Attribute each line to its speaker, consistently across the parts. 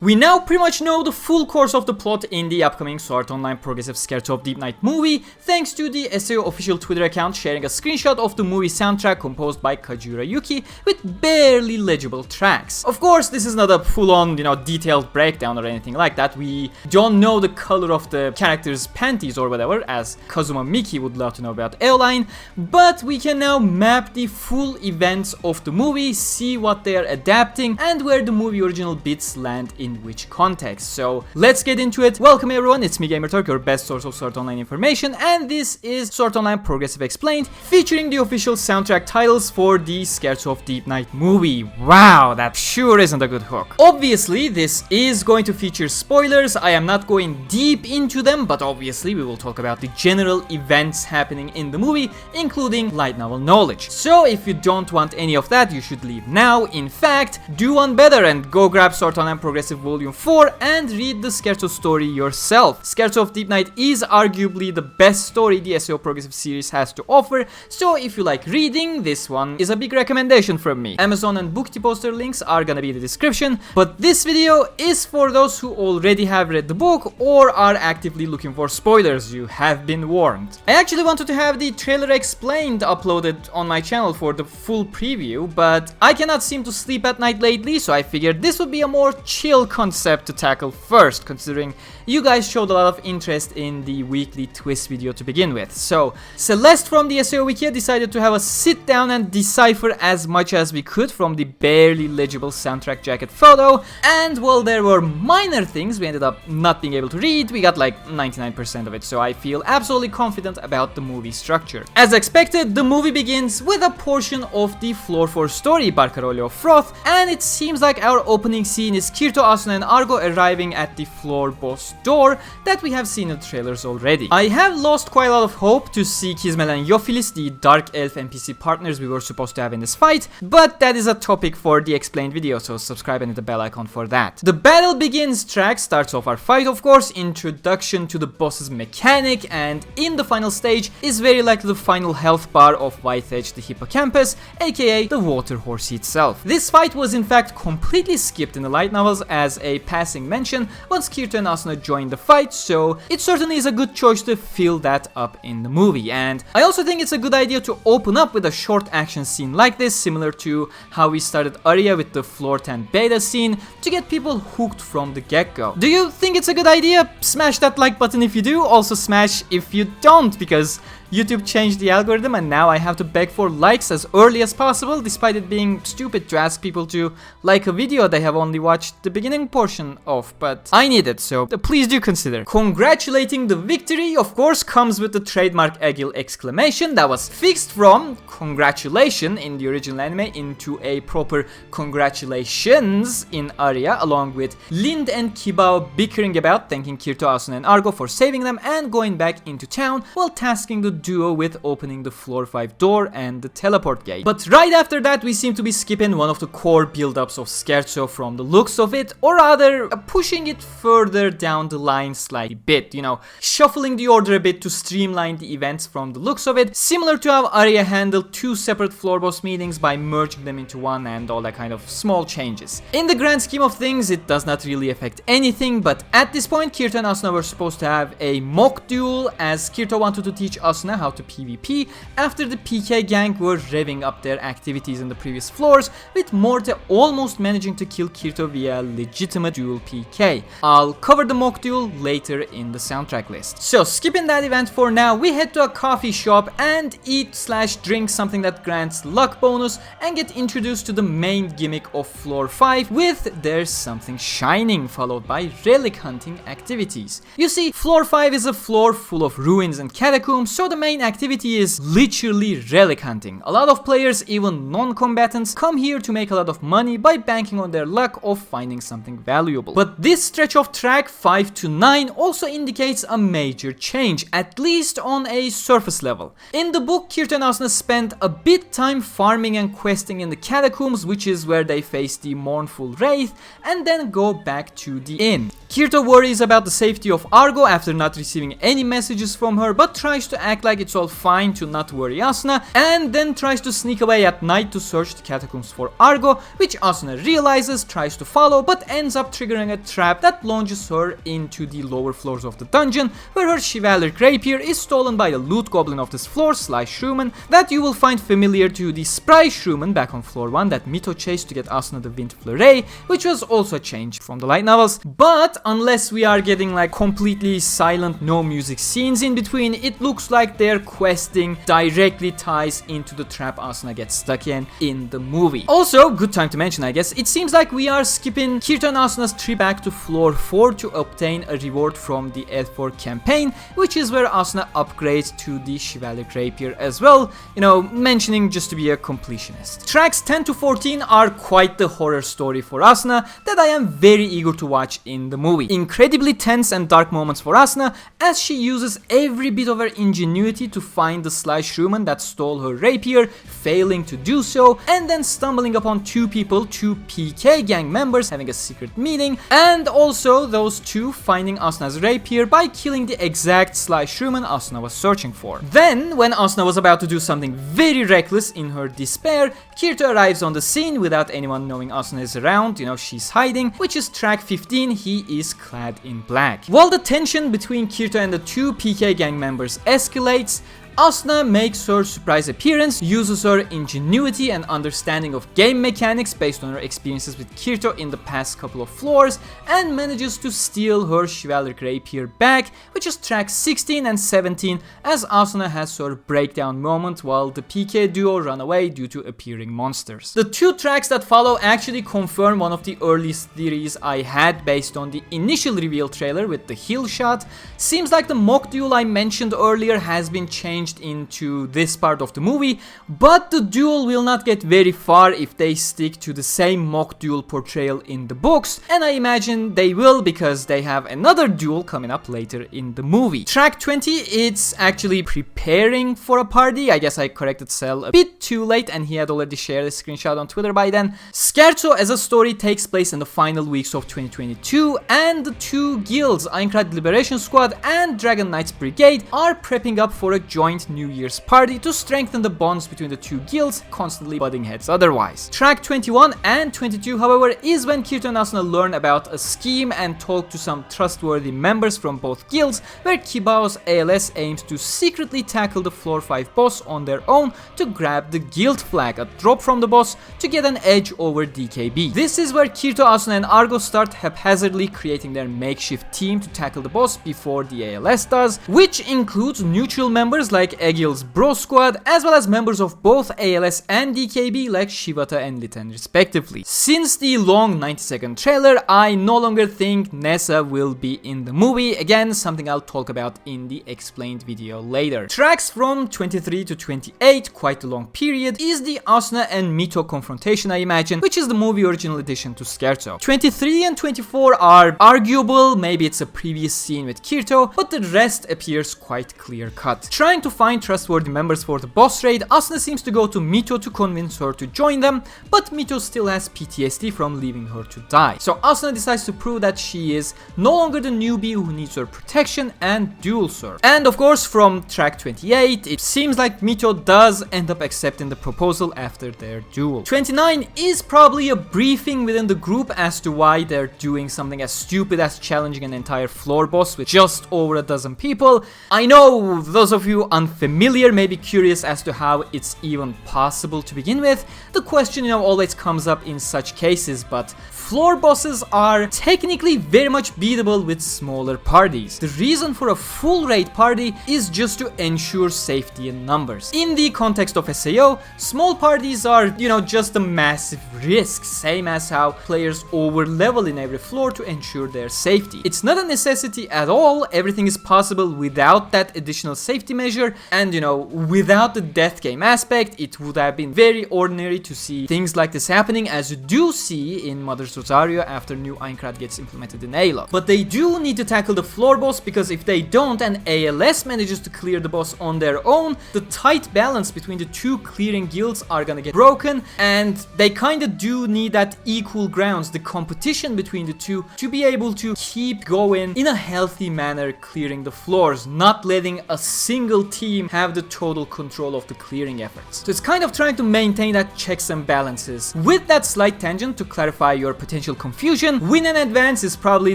Speaker 1: We now pretty much know the full course of the plot in the upcoming Sword Art Online Progressive Scherzo of Deep Night movie, thanks to the SAO official Twitter account sharing a screenshot of the movie soundtrack composed by Kajiura Yuki with barely legible tracks. Of course, this is not a full-on, detailed breakdown or anything like that. We don't know the color of the character's panties or whatever, as Kazuma Miki would love to know about Aeoline, but we can now map the full events of the movie, see what they are adapting, and where the movie original bits land in which context. So let's get into it. Welcome everyone, it's me Gamerturk, your best source of Sword Art Online information, and this is Sword Art Online Progressive Explained, featuring the official soundtrack titles for the Scherzo of Deep Night movie. Wow, that sure isn't a good hook. Obviously, this is going to feature spoilers. I am not going deep into them, but obviously we will talk about the general events happening in the movie, including light novel knowledge. So if you don't want any of that, you should leave now. In fact, do one better and go grab Sword Art Online Progressive Volume 4 and read the Scherzo story yourself. Scherzo of Deep Night is arguably the best story the SAO Progressive series has to offer, so if you like reading, this one is a big recommendation from me. Amazon and Bookty poster links are gonna be in the description, but this video is for those who already have read the book or are actively looking for spoilers. You have been warned. I actually wanted to have the trailer explained uploaded on my channel for the full preview, but I cannot seem to sleep at night lately, so I figured this would be a more chill concept to tackle first, considering you guys showed a lot of interest in the weekly twist video to begin with. So Celeste from the SAO Wiki decided to have us sit down and decipher as much as we could from the barely legible soundtrack jacket photo, and while there were minor things we ended up not being able to read, we got like 99% of it, so I feel absolutely confident about the movie structure. As expected, the movie begins with a portion of the Floor 4 story, Barcarolio of Froth, and it seems like our opening scene is Kirito, Asuna and Argo arriving at the floor boss door that we have seen in the trailers already. I have lost quite a lot of hope to see Kismel and Yophilis, the Dark Elf NPC partners we were supposed to have in this fight, but that is a topic for the explained video, so subscribe and hit the bell icon for that. The battle begins track starts off our fight, of course, introduction to the boss's mechanic, and in the final stage is very likely the final health bar of Whiteedge the Hippocampus, aka the water horse itself. This fight was in fact completely skipped in the light novels as a passing mention once Kirito and Asuna joined the fight, so it certainly is a good choice to fill that up in the movie. And I also think it's a good idea to open up with a short action scene like this, similar to how we started Aria with the floor 10 beta scene, to get people hooked from the get-go. Do you think it's a good idea? Smash that like button if you do, also smash if you don't, because YouTube changed the algorithm and now I have to beg for likes as early as possible, despite it being stupid to ask people to like a video they have only watched the beginning portion of, but I need it, so please do consider. Congratulating the victory, of course, comes with the trademark Agil exclamation that was fixed from congratulation in the original anime into a proper congratulations in Aria, along with Lind and Kibao bickering about thanking Kirito, Asuna and Argo for saving them and going back into town while tasking the duo with opening the floor 5 door and the teleport gate. But right after that we seem to be skipping one of the core build-ups of Scherzo from the looks of it, or rather pushing it further down the line slightly bit, shuffling the order a bit to streamline the events from the looks of it, similar to how Aria handled two separate floor boss meetings by merging them into one and all that kind of small changes. In the grand scheme of things it does not really affect anything, but at this point Kirito and Asuna were supposed to have a mock duel, as Kirito wanted to teach Asuna how to PvP after the PK gang were revving up their activities in the previous floors, with Morte almost managing to kill Kirito via legitimate dual PK. I'll cover the mock duel later in the soundtrack list. So skipping that event for now, we head to a coffee shop and eat/drink something that grants luck bonus and get introduced to the main gimmick of floor 5 with There's Something Shining, followed by relic hunting activities. You see, floor 5 is a floor full of ruins and catacombs, so the main activity is literally relic hunting. A lot of players, even non-combatants, come here to make a lot of money by banking on their luck of finding something valuable. But this stretch of track 5 to 9 also indicates a major change, at least on a surface level. In the book, Kirito and Asuna spend a bit time farming and questing in the catacombs, which is where they face the mournful wraith, and then go back to the inn. Kirito worries about the safety of Argo after not receiving any messages from her, but tries to act like it's all fine to not worry Asuna, and then tries to sneak away at night to search the catacombs for Argo, which Asuna realizes, tries to follow, but ends up triggering a trap that launches her into the lower floors of the dungeon, where her chivalric rapier is stolen by a loot goblin of this floor, Sly Shrewman, that you will find familiar to the spry Shrewman back on floor 1 that Mito chased to get Asuna the Wind Flurry, which was also changed from the light novels. But unless we are getting like completely silent, no music scenes in between, it looks like their questing directly ties into the trap Asuna gets stuck in the movie. Also, good time to mention, I guess, it seems like we are skipping Kirito and Asuna's trip back to floor 4 to obtain a reward from the L4 campaign, which is where Asuna upgrades to the chivalric rapier as well, you know, mentioning just to be a completionist. Tracks 10 to 14 are quite the horror story for Asuna that I am very eager to watch in the movie. Incredibly tense and dark moments for Asuna as she uses every bit of her ingenuity to find the Sly Shrewman that stole her rapier, failing to do so, and then stumbling upon two PK gang members having a secret meeting, and also those two finding Asuna's rapier by killing the exact Sly Shrewman Asuna was searching for. Then, when Asuna was about to do something very reckless in her despair, Kirito arrives on the scene without anyone knowing Asuna is around, you know, she's hiding, which is track 15, he is clad in black. While the tension between Kirito and the two PK gang members escalates, Asuna makes her surprise appearance, uses her ingenuity and understanding of game mechanics based on her experiences with Kirito in the past couple of floors, and manages to steal her chivalric rapier back, which is track 16 and 17, as Asuna has her breakdown moment while the PK duo run away due to appearing monsters. The two tracks that follow actually confirm one of the earliest theories I had based on the initial reveal trailer with the hill shot. Seems like the mock duel I mentioned earlier has been changed into this part of the movie, but the duel will not get very far if they stick to the same mock duel portrayal in the books, and I imagine they will because they have another duel coming up later in the movie. Track 20, it's actually preparing for a party. I guess I corrected Cell a bit too late and he had already shared a screenshot on Twitter by then. Scherzo as a story takes place in the final weeks of 2022, and the two guilds, Aincrad Liberation Squad and Dragon Knights Brigade, are prepping up for a joint New Year's party to strengthen the bonds between the two guilds, constantly butting heads otherwise. Track 21 and 22, however, is when Kirito and Asuna learn about a scheme and talk to some trustworthy members from both guilds, where Kibao's ALS aims to secretly tackle the floor 5 boss on their own to grab the guild flag, a drop from the boss, to get an edge over DKB. This is where Kirito, Asuna and Argo start haphazardly creating their makeshift team to tackle the boss before the ALS does, which includes neutral members like Egil's Bro Squad, as well as members of both ALS and DKB like Shibata and Litten respectively. Since the long 90-second trailer, I no longer think Nessa will be in the movie, again something I'll talk about in the explained video later. Tracks from 23 to 28, quite a long period, is the Asuna and Mito confrontation I imagine, which is the movie original addition to Scherzo. 23 and 24 are arguable, maybe it's a previous scene with Kirito, but the rest appears quite clear cut. Trying to find trustworthy members for the boss raid, Asuna seems to go to Mito to convince her to join them, but Mito still has PTSD from leaving her to die. So Asuna decides to prove that she is no longer the newbie who needs her protection and duels her. And of course, from track 28, it seems like Mito does end up accepting the proposal after their duel. 29 is probably a briefing within the group as to why they're doing something as stupid as challenging an entire floor boss with just over a dozen people. I know those of you unfamiliar may be curious as to how it's even possible to begin with. The question, you know, always comes up in such cases, but floor bosses are technically very much beatable with smaller parties. The reason for a full raid party is just to ensure safety in numbers. In the context of SAO, small parties are, you know, just a massive risk, same as how players over level in every floor to ensure their safety. It's not a necessity at all, everything is possible without that additional safety measure, character, and you know, without the death game aspect, it would have been very ordinary to see things like this happening, as you do see in Mother's Rosario after new Aincrad gets implemented in ALO. But they do need to tackle the floor boss, because if they don't and ALS manages to clear the boss on their own, the tight balance between the two clearing guilds are gonna get broken, and they kinda do need that equal grounds, the competition between the two, to be able to keep going in a healthy manner, clearing the floors, not letting a single team have the total control of the clearing efforts. So it's kind of trying to maintain that checks and balances. With that slight tangent to clarify your potential confusion, win and advance is probably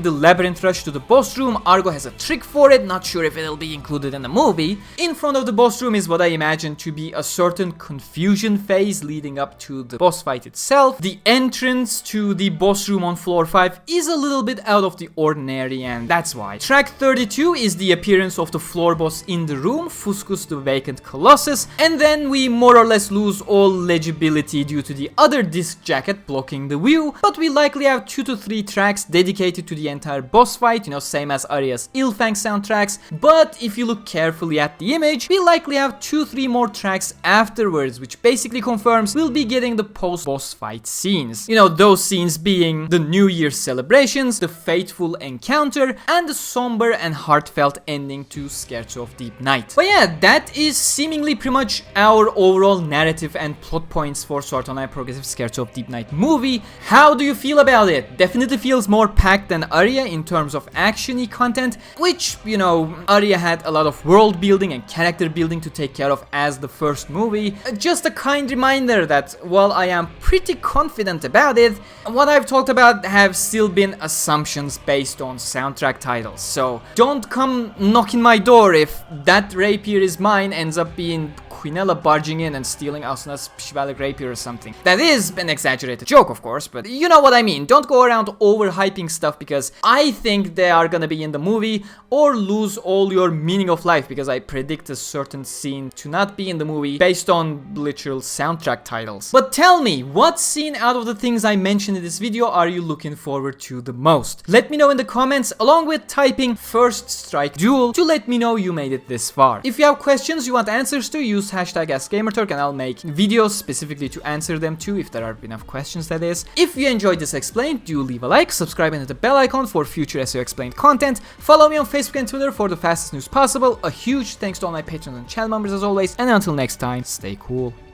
Speaker 1: the labyrinth rush to the boss room. Argo has a trick for it, not sure if it'll be included in the movie. In front of the boss room is what I imagine to be a certain confusion phase leading up to the boss fight itself. The entrance to the boss room on floor 5 is a little bit out of the ordinary, and that's why. Track 32 is the appearance of the floor boss in the room, Fuscus the Vacant Colossus, and then we more or less lose all legibility due to the other disc jacket blocking the view, but we likely have 2 to 3 tracks dedicated to the entire boss fight, you know, same as Aria's Ilfang soundtracks. But if you look carefully at the image, we likely have 2-3 more tracks afterwards, which basically confirms we'll be getting the post-boss fight scenes. You know, those scenes being the New Year's celebrations, the fateful encounter, and the somber and heartfelt ending to Scherzo of Deep Night. But yeah, that is seemingly pretty much our overall narrative and plot points for Sword Online Progressive Scherzo of Deep Night movie. How do you feel about it? Definitely feels more packed than Aria in terms of action-y content, which, you know, Aria had a lot of world building and character building to take care of as the first movie. Just a kind reminder that while I am pretty confident about it, what I've talked about have still been assumptions based on soundtrack titles. So don't come knocking my door if That Rapier Is Mine ends up being Quinella barging in and stealing Asuna's chivalric rapier or something. That is an exaggerated joke, of course, but you know what I mean. Don't go around overhyping stuff because I think they are gonna be in the movie, or lose all your meaning of life because I predict a certain scene to not be in the movie based on literal soundtrack titles. But tell me, what scene out of the things I mentioned in this video are you looking forward to the most? Let me know in the comments, along with typing First Strike Duel to let me know you made it this far. If you have questions you want answers to, use hashtag AskGamerturk and I'll make videos specifically to answer them too, if there are enough questions, that is. If you enjoyed this explained, do leave a like, subscribe and hit the bell icon for future SAO explained content. Follow me on Facebook and Twitter for the fastest news possible. A huge thanks to all my patrons and channel members as always, and until next time, stay cool.